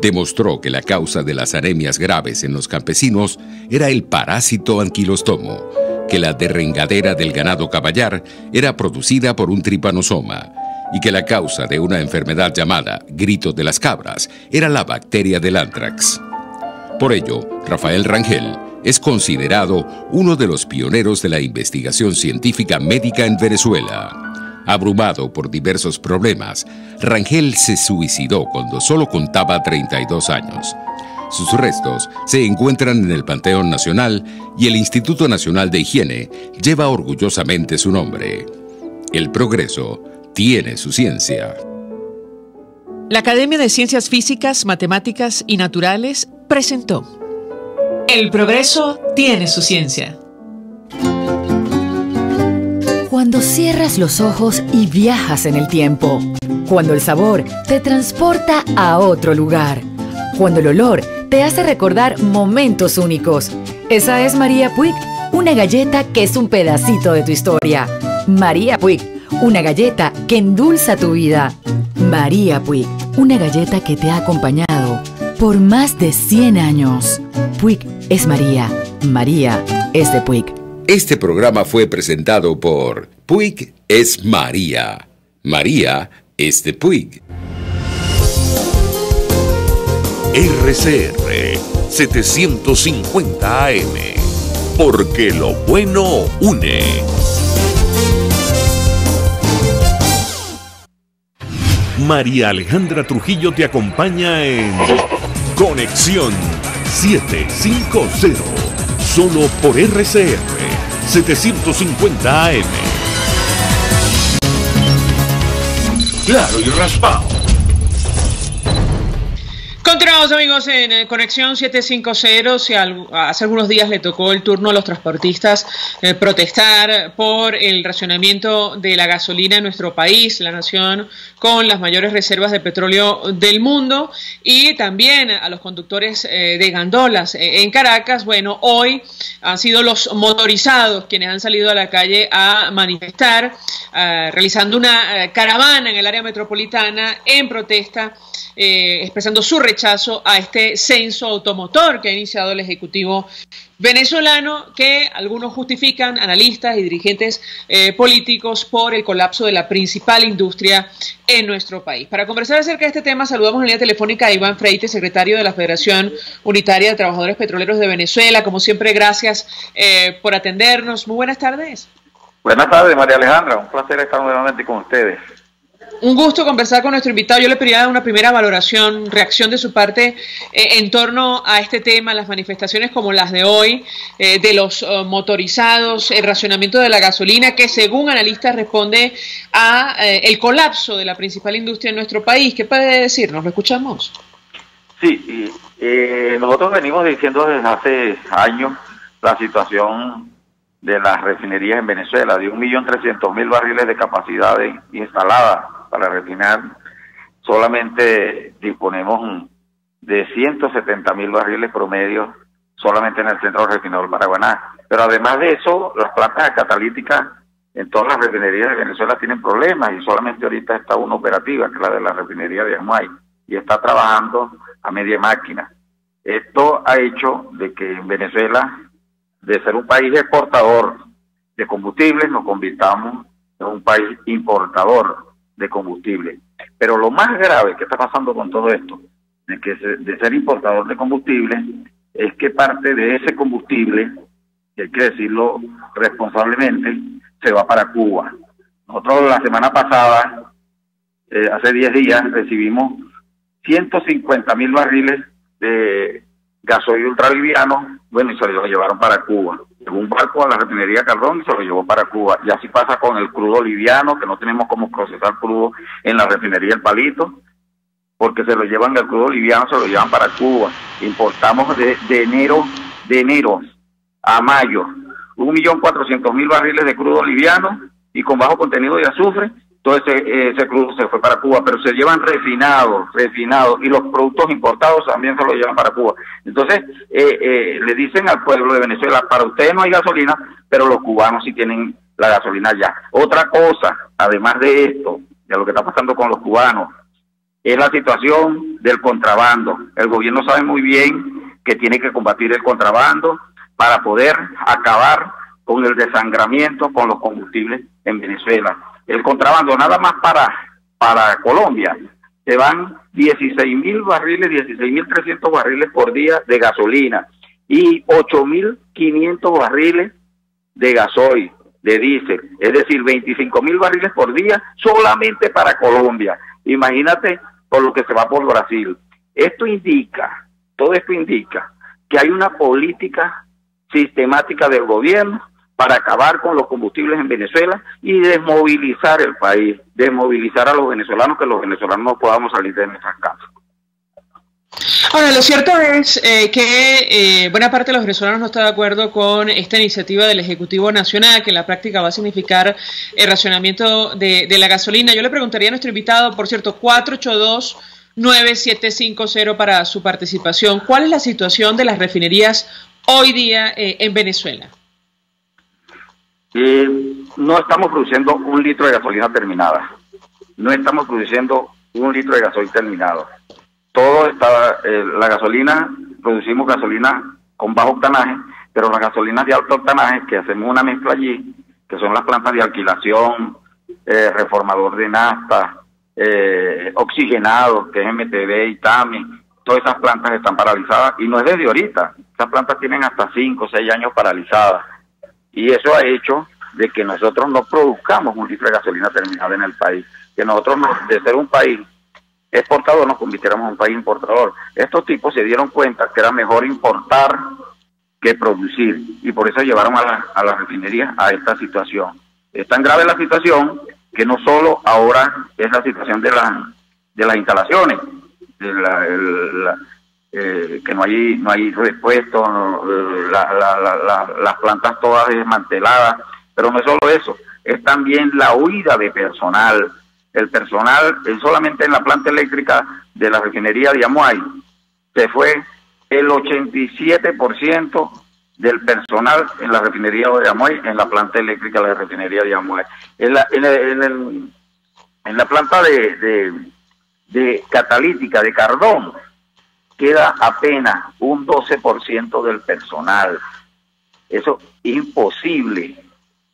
[SPEAKER 4] Demostró que la causa de las anemias graves en los campesinos era el parásito anquilostomo, que la derrengadera del ganado caballar era producida por un tripanosoma y que la causa de una enfermedad llamada grito de las cabras era la bacteria del anthrax. Por ello, Rafael Rangel es considerado uno de los pioneros de la investigación científica médica en Venezuela. Abrumado por diversos problemas, Rangel se suicidó cuando solo contaba 32 años. Sus restos se encuentran en el Panteón Nacional y el Instituto Nacional de Higiene lleva orgullosamente su nombre. El progreso tiene su ciencia.
[SPEAKER 13] La Academia de Ciencias Físicas, Matemáticas y Naturales presentó El progreso tiene su ciencia.
[SPEAKER 14] Cuando cierras los ojos y viajas en el tiempo. Cuando el sabor te transporta a otro lugar. Cuando el olor te hace recordar momentos únicos. Esa es María Puig, una galleta que es un pedacito de tu historia. María Puig, una galleta que endulza tu vida. María Puig, una galleta que te ha acompañado por más de 100 años. Puig es María. María es de Puig.
[SPEAKER 4] Este programa fue presentado por Puig es María. María es de Puig.
[SPEAKER 1] RCR 750 AM. Porque lo bueno une. María Alejandra Trujillo te acompaña en Conexión 750. Solo por RCR 750 AM. Claro y raspado.
[SPEAKER 2] Continuamos, amigos, en Conexión 750. Si hace algunos días le tocó el turno a los transportistas protestar por el racionamiento de la gasolina en nuestro país, la nación con las mayores reservas de petróleo del mundo, y también a los conductores de gandolas en Caracas. Bueno, hoy han sido los motorizados quienes han salido a la calle a manifestar, realizando una caravana en el área metropolitana en protesta, expresando su rechazo a este censo automotor que ha iniciado el Ejecutivo venezolano, que algunos justifican, analistas y dirigentes políticos, por el colapso de la principal industria en nuestro país. Para conversar acerca de este tema, saludamos en línea telefónica a Iván Freites, secretario de la Federación Unitaria de Trabajadores Petroleros de Venezuela. Como siempre, gracias por atendernos. Muy buenas tardes.
[SPEAKER 15] Buenas tardes, María Alejandra. Un placer estar nuevamente con ustedes.
[SPEAKER 2] Un gusto conversar con nuestro invitado. Yo le pediría una primera valoración, reacción de su parte en torno a este tema, las manifestaciones como las de hoy, de los motorizados, el racionamiento de la gasolina, que según analistas responde a el colapso de la principal industria en nuestro país. ¿Qué puede decirnos? ¿Lo escuchamos?
[SPEAKER 15] Sí, nosotros venimos diciendo desde hace años la situación de las refinerías en Venezuela, de 1.300.000 barriles de capacidad instalada para refinar. Solamente disponemos de 170.000 barriles promedio solamente en el centro refinador Paraguaná. Pero además de eso, las plantas catalíticas en todas las refinerías de Venezuela tienen problemas, y solamente ahorita está una operativa, que es la de la refinería de Amuay, y está trabajando a media máquina. Esto ha hecho de que en Venezuela, de ser un país exportador de combustibles, nos convirtamos en un país importador de combustible. Pero lo más grave que está pasando con todo esto, de ser importador de combustible, es que parte de ese combustible, que hay que decirlo responsablemente, se va para Cuba. Nosotros la semana pasada, hace 10 días, recibimos 150.000 barriles de gasoil ultraliviano, bueno, y se lo llevaron para Cuba. Llegó un barco a la refinería Cardón y se lo llevó para Cuba. Y así pasa con el crudo liviano, que no tenemos cómo procesar crudo en la refinería El Palito, porque se lo llevan el crudo liviano, se lo llevan para Cuba. Importamos de enero a mayo 1.400.000 barriles de crudo liviano y con bajo contenido de azufre. Todo ese crudo se fue para Cuba, pero se llevan refinados, y los productos importados también se los llevan para Cuba. Entonces, le dicen al pueblo de Venezuela: para ustedes no hay gasolina, pero los cubanos sí tienen la gasolina ya. Otra cosa, además de esto, de lo que está pasando con los cubanos, es la situación del contrabando. El gobierno sabe muy bien que tiene que combatir el contrabando para poder acabar con el desangramiento con los combustibles en Venezuela. El contrabando, nada más para Colombia, se van 16.000 barriles, 16.300 barriles por día de gasolina y 8.500 barriles de gasoil, de diésel, es decir, 25.000 barriles por día solamente para Colombia. Imagínate por lo que se va por Brasil. Todo esto indica que hay una política sistemática del gobierno para acabar con los combustibles en Venezuela y desmovilizar el país, desmovilizar a los venezolanos, que los venezolanos no podamos salir de nuestras casas.
[SPEAKER 2] Ahora, lo cierto es que buena parte de los venezolanos no está de acuerdo con esta iniciativa del Ejecutivo Nacional, que en la práctica va a significar el racionamiento de la gasolina. Yo le preguntaría a nuestro invitado, por cierto, 482-9750 para su participación. ¿Cuál es la situación de las refinerías hoy día en Venezuela?
[SPEAKER 15] No estamos produciendo 1 litro de gasolina terminada. No estamos produciendo 1 litro de gasoil terminado. Todo está, la gasolina, producimos gasolina con bajo octanaje, pero las gasolinas de alto octanaje, que hacemos una mezcla allí, que son las plantas de alquilación, reformador de nafta, oxigenado, que es MTB y TAMI, todas esas plantas están paralizadas, y no es desde ahorita. Esas plantas tienen hasta 5 o 6 años paralizadas, y eso ha hecho de que nosotros no produzcamos múltiples gasolinas terminales en el país, que nosotros, de ser un país exportador, nos convirtiéramos en un país importador. Estos tipos se dieron cuenta que era mejor importar que producir, y por eso llevaron a la refinería a esta situación. Es tan grave la situación que no solo ahora es la situación de las instalaciones, que no hay repuesto, las plantas todas desmanteladas, pero no es solo eso, es también la huida de personal. El personal, solamente en la planta eléctrica de la refinería de Yamuay, se fue el 87% del personal en la refinería de Yamuay, en la planta eléctrica de la refinería de Yamuay. En la planta de catalítica de Cardón queda apenas un 12% del personal. Eso es imposible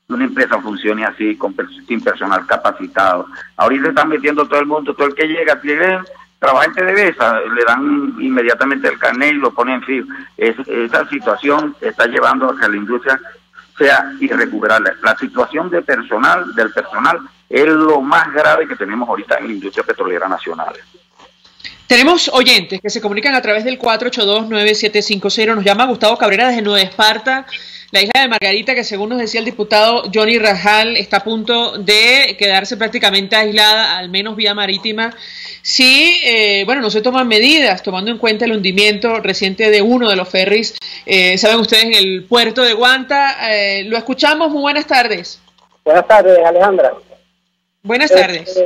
[SPEAKER 15] que una empresa funcione así, sin personal capacitado. Ahorita están metiendo todo el mundo, todo el que llega, trabaja en PDVSA, le dan inmediatamente el carnet y lo ponen en fijo. Esa situación está llevando a que la industria sea irrecuperable. La situación del personal es lo más grave que tenemos ahorita en la industria petrolera nacional.
[SPEAKER 2] Tenemos oyentes que se comunican a través del 482-9750. Nos llama Gustavo Cabrera desde Nueva Esparta, la hija de Margarita, que según nos decía el diputado Johnny Rajal, está a punto de quedarse prácticamente aislada, al menos vía marítima, si no se toman medidas, tomando en cuenta el hundimiento reciente de uno de los ferries, saben ustedes, en el puerto de Guanta. Lo escuchamos. Muy buenas tardes.
[SPEAKER 16] Buenas tardes, Alejandra.
[SPEAKER 2] Buenas tardes.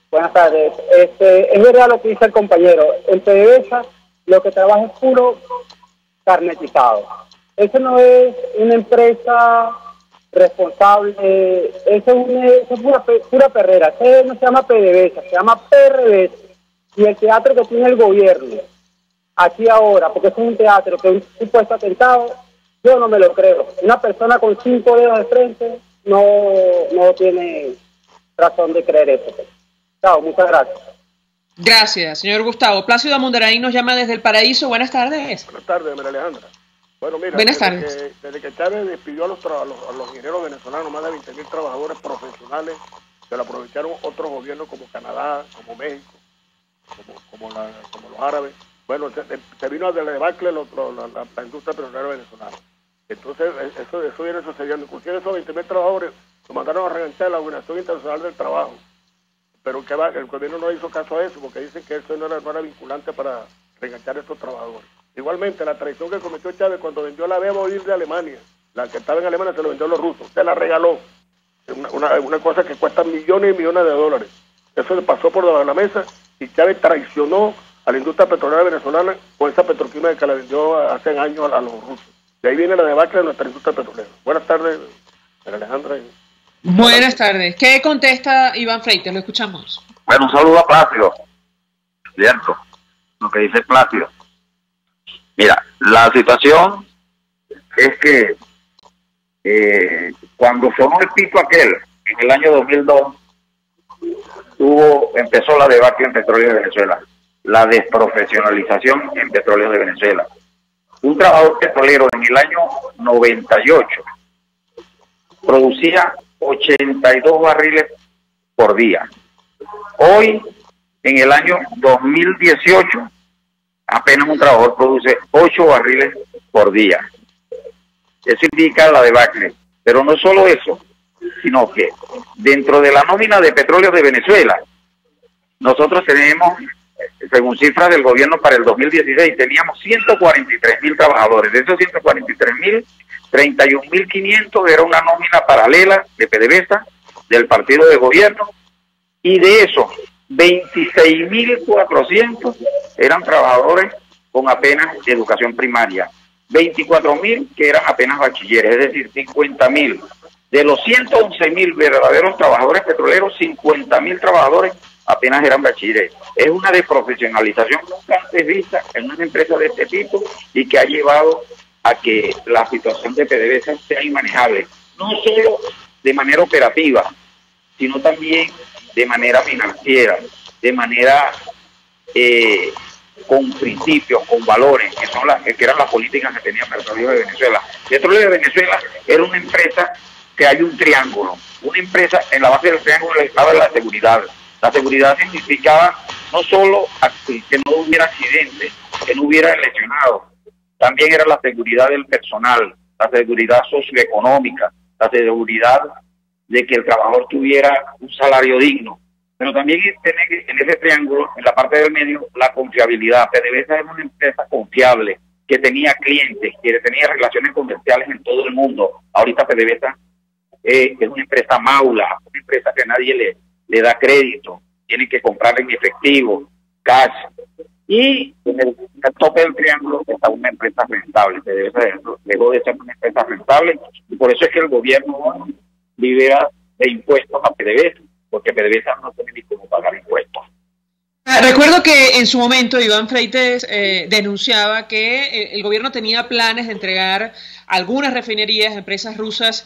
[SPEAKER 16] Buenas tardes. Es verdad lo que dice el compañero. En PDVSA lo que trabaja es puro carnetizado. Eso no es una empresa responsable, eso es pura perrera. Eso no se llama PDVSA, se llama PRVSA. Y el teatro que tiene el gobierno, aquí ahora, porque es un teatro que es un supuesto atentado, yo no me lo creo. Una persona con 5 dedos de frente no tiene razón de creer eso. Chao, muchas gracias.
[SPEAKER 2] Gracias, señor Gustavo. Plácido Amundaraín nos llama desde El Paraíso. Buenas tardes.
[SPEAKER 17] Buenas tardes, María Alejandra. Bueno, mira,
[SPEAKER 2] buenas tardes.
[SPEAKER 17] Desde que Chávez despidió a los ingenieros venezolanos, más de 20.000 trabajadores profesionales, se lo aprovecharon otros gobiernos como Canadá, como México, como los árabes. Bueno, se vino de la debacle la industria petrolera venezolana. Entonces, eso viene sucediendo. Inclusive esos 20.000 trabajadores lo mandaron a reganchar a la Organización Internacional del Trabajo. Pero el gobierno no hizo caso a eso, porque dicen que eso no era vinculante para reganchar a estos trabajadores. Igualmente, la traición que cometió Chávez cuando vendió la Bebo Ir de Alemania, la que estaba en Alemania se lo vendió a los rusos, se la regaló. Una cosa que cuesta millones y millones de dólares. Eso le pasó por debajo de la mesa, y Chávez traicionó a la industria petrolera venezolana con esa petroquímica que la vendió hace años a los rusos. De ahí viene la debacle de nuestra industria petrolera. Buenas tardes, Alejandra.
[SPEAKER 2] Buenas tardes. ¿Qué contesta Iván Freites? Lo escuchamos.
[SPEAKER 15] Bueno, un saludo a Plácido. Cierto, lo que dice Plácido. Mira, la situación es que cuando sonó el pito aquel, en el año 2002, empezó la debacle en Petróleo de Venezuela, la desprofesionalización en Petróleo de Venezuela. Un trabajador petrolero en el año 98 producía 82 barriles por día. Hoy, en el año 2018, apenas un trabajador produce 8 barriles por día. Eso indica la debacle. Pero no solo eso, sino que dentro de la nómina de Petróleo de Venezuela, nosotros tenemos, según cifras del gobierno para el 2016, teníamos 143.000 trabajadores. De esos 143.000, 31.500 era una nómina paralela de PDVSA, del partido de gobierno, y de esos 26.400 eran trabajadores con apenas educación primaria, 24.000 que eran apenas bachilleres, es decir, 50.000. De los 111.000 verdaderos trabajadores petroleros, 50.000 trabajadores apenas eran bachilleres. Es una desprofesionalización nunca antes vista en una empresa de este tipo y que ha llevado a que la situación de PDVSA sea inmanejable, no solo de manera operativa, sino también de manera financiera, de manera con principios, con valores, que eran las políticas que tenía Petróleo de Venezuela. Petróleo de Venezuela era una empresa que hay un triángulo. Una empresa, en la base del triángulo estaba la seguridad. La seguridad significaba no solo que no hubiera accidentes, que no hubiera lesionados, también era la seguridad del personal, la seguridad socioeconómica, la seguridad de que el trabajador tuviera un salario digno. Pero también tiene en ese triángulo, en la parte del medio, la confiabilidad. PDVSA es una empresa confiable, que tenía clientes, que tenía relaciones comerciales en todo el mundo. Ahorita PDVSA es una empresa maula, una empresa que nadie le da crédito, tiene que comprar en efectivo, cash. Y en el tope del triángulo está una empresa rentable, PDVSA dejó de ser una empresa rentable, y por eso es que el gobierno libera de impuestos a PDVSA, porque PDVSA no tiene ni cómo pagar impuestos.
[SPEAKER 2] Recuerdo que en su momento Iván Freites denunciaba que el gobierno tenía planes de entregar algunas refinerías a empresas rusas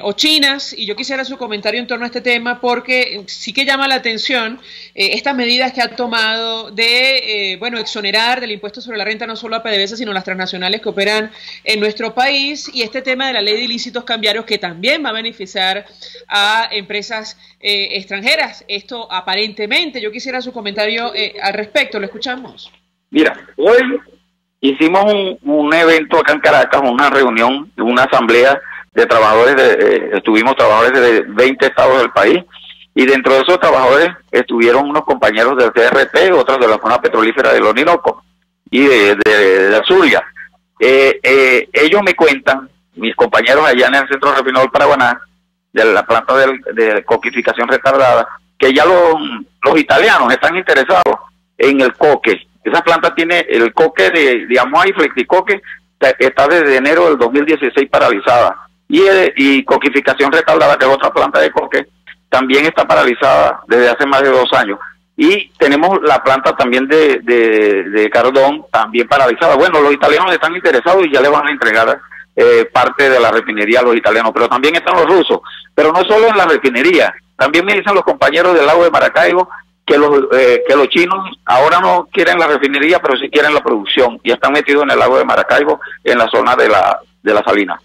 [SPEAKER 2] o chinas, y yo quisiera su comentario en torno a este tema, porque sí que llama la atención estas medidas que ha tomado de, exonerar del impuesto sobre la renta no solo a PDVSA, sino a las transnacionales que operan en nuestro país, y este tema de la ley de ilícitos cambiarios que también va a beneficiar a empresas extranjeras. Esto aparentemente, yo quisiera su comentario al respecto, lo escuchamos.
[SPEAKER 15] Mira, hoy hicimos un evento acá en Caracas, una reunión, una asamblea de trabajadores, estuvimos trabajadores de 20 estados del país, y dentro de esos trabajadores estuvieron unos compañeros del CRT, otros de la zona petrolífera del Orinoco y de Zulia. Ellos me cuentan, mis compañeros allá en el Centro Refinador Paraguaná, de la planta de coquificación retardada, que ya los italianos están interesados en el coque. Esa planta tiene el coque de Amoa y Flexicoque, está desde enero del 2016 paralizada. Y coquificación retardada, que es otra planta de coque, también está paralizada desde hace más de 2 años. Y tenemos la planta también de Cardón, también paralizada. Bueno, los italianos están interesados y ya le van a entregar parte de la refinería a los italianos, pero también están los rusos. Pero no solo en la refinería, también me dicen los compañeros del lago de Maracaibo que los chinos ahora no quieren la refinería, pero sí quieren la producción, y están metidos en el lago de Maracaibo, en la zona de la salina.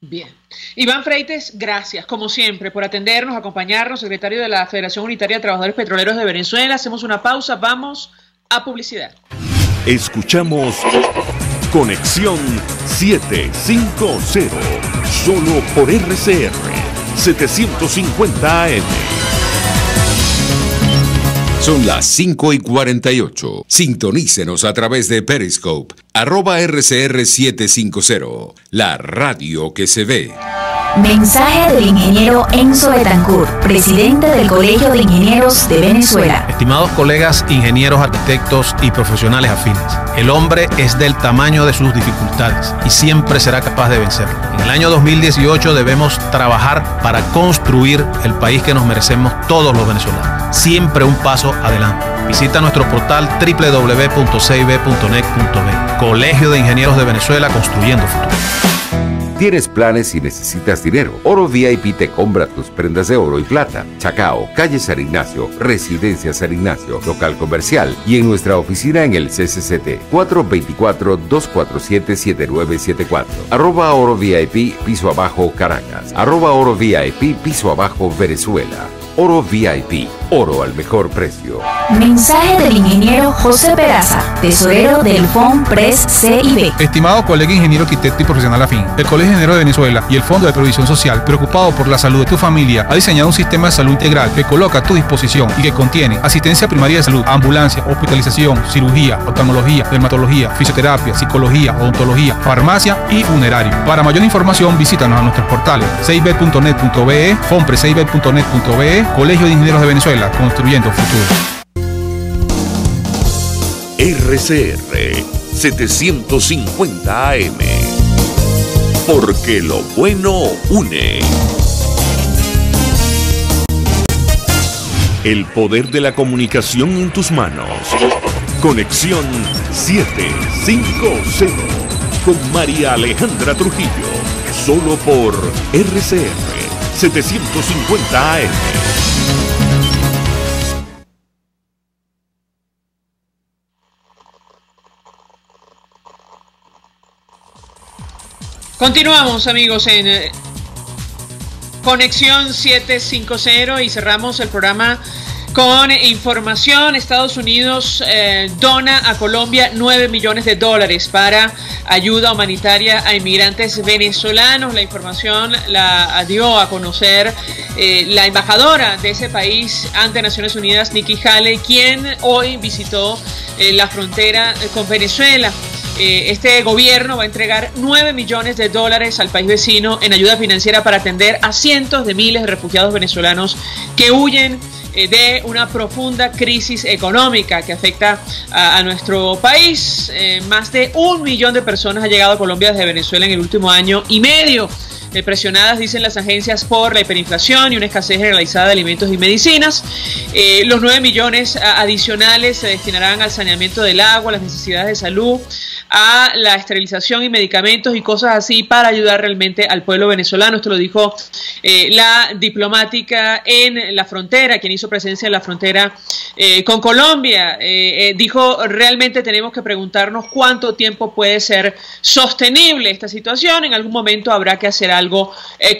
[SPEAKER 2] Bien. Iván Freites, gracias, como siempre, por atendernos, acompañarnos, secretario de la Federación Unitaria de Trabajadores Petroleros de Venezuela. Hacemos una pausa, vamos a publicidad.
[SPEAKER 1] Escuchamos Conexión 750, solo por RCR 750 AM.
[SPEAKER 4] Son las 5:48. Sintonícenos a través de Periscope, @RCR750, la radio que se ve.
[SPEAKER 5] Mensaje del ingeniero Enzo Betancourt, presidente del Colegio de Ingenieros de Venezuela.
[SPEAKER 6] Estimados colegas, ingenieros, arquitectos y profesionales afines, el hombre es del tamaño de sus dificultades y siempre será capaz de vencerlo. En el año 2018 debemos trabajar para construir el país que nos merecemos todos los venezolanos. Siempre un paso adelante. Visita nuestro portal www.cib.net.be. Colegio de Ingenieros de Venezuela, construyendo futuro.
[SPEAKER 4] ¿Tienes planes y necesitas dinero? Oro VIP te compra tus prendas de oro y plata. Chacao, calle San Ignacio, Residencia San Ignacio, local comercial, y en nuestra oficina en el CCCT, 424-247-7974. @Oro VIP, piso abajo, Caracas. @Oro VIP, piso abajo, Venezuela. Oro VIP, oro al mejor precio.
[SPEAKER 5] Mensaje del ingeniero José Peraza, tesorero del FONPRES CIB.
[SPEAKER 8] Estimado colega ingeniero, arquitecto y profesional afín, el Colegio de Ingenieros de Venezuela y el Fondo de Previsión Social, preocupado por la salud de tu familia, ha diseñado un sistema de salud integral que coloca a tu disposición y que contiene asistencia primaria de salud, ambulancia, hospitalización, cirugía, oftalmología, dermatología, fisioterapia, psicología, odontología, farmacia y funerario. Para mayor información, visítanos a nuestros portales cib.net.be, fonprescib.net.be, Colegio de Ingenieros de Venezuela, construyendo futuro.
[SPEAKER 1] RCR 750 AM, porque lo bueno une. El poder de la comunicación en tus manos. Conexión 750 con María Alejandra Trujillo, solo por RCR 750 AM.
[SPEAKER 2] Continuamos, amigos, en Conexión 750 y cerramos el programa con información. Estados Unidos dona a Colombia $9 millones para ayuda humanitaria a inmigrantes venezolanos. La información la dio a conocer la embajadora de ese país ante Naciones Unidas, Nikki Haley, quien hoy visitó la frontera con Venezuela. Este gobierno va a entregar $9 millones al país vecino en ayuda financiera para atender a cientos de miles de refugiados venezolanos que huyen de una profunda crisis económica que afecta a nuestro país. Más de 1 millón de personas ha llegado a Colombia desde Venezuela en el último año y medio. Presionadas, dicen las agencias, por la hiperinflación y una escasez generalizada de alimentos y medicinas. Los 9 millones adicionales se destinarán al saneamiento del agua, las necesidades de salud, a la esterilización y medicamentos y cosas así para ayudar realmente al pueblo venezolano. Esto lo dijo la diplomática en la frontera, quien hizo presencia en la frontera con Colombia. Dijo, realmente tenemos que preguntarnos cuánto tiempo puede ser sostenible esta situación. En algún momento habrá que hacer algo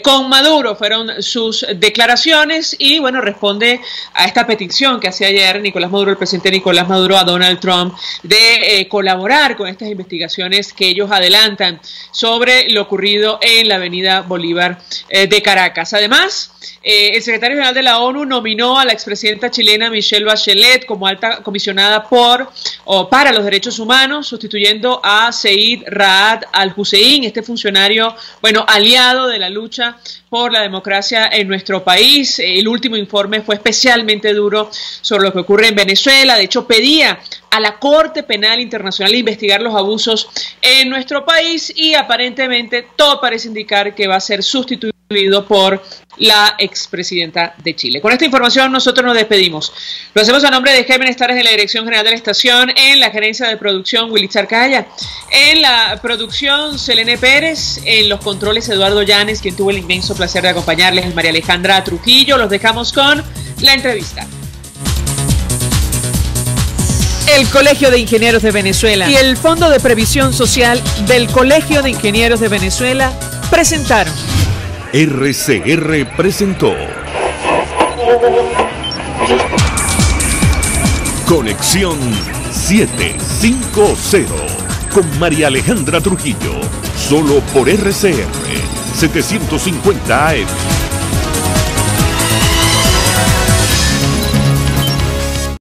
[SPEAKER 2] con Maduro, fueron sus declaraciones. Y bueno, responde a esta petición que hacía ayer Nicolás Maduro, el presidente Nicolás Maduro, a Donald Trump de colaborar con estas investigaciones que ellos adelantan sobre lo ocurrido en la avenida Bolívar de Caracas. Además, el secretario general de la ONU nominó a la expresidenta chilena Michelle Bachelet como alta comisionada para los derechos humanos, sustituyendo a Zeid Ra'ad al-Hussein, este funcionario, aliado de la lucha por la democracia en nuestro país. El último informe fue especialmente duro sobre lo que ocurre en Venezuela. De hecho, pedía a la Corte Penal Internacional investigar los abusos en nuestro país y aparentemente todo parece indicar que va a ser sustituido por la expresidenta de Chile. Con esta información nosotros nos despedimos. Lo hacemos a nombre de Jaime Estares, de la Dirección General de la Estación, en la gerencia de producción Willy Charcaya, en la producción Selene Pérez, en los controles Eduardo Llanes, quien tuvo el inmenso placer de acompañarles, María Alejandra Trujillo. Los dejamos con la entrevista.
[SPEAKER 13] El Colegio de Ingenieros de Venezuela y el Fondo de Previsión Social del Colegio de Ingenieros de Venezuela presentaron.
[SPEAKER 1] RCR presentó Conexión 750 con María Alejandra Trujillo, solo por RCR 750 AM.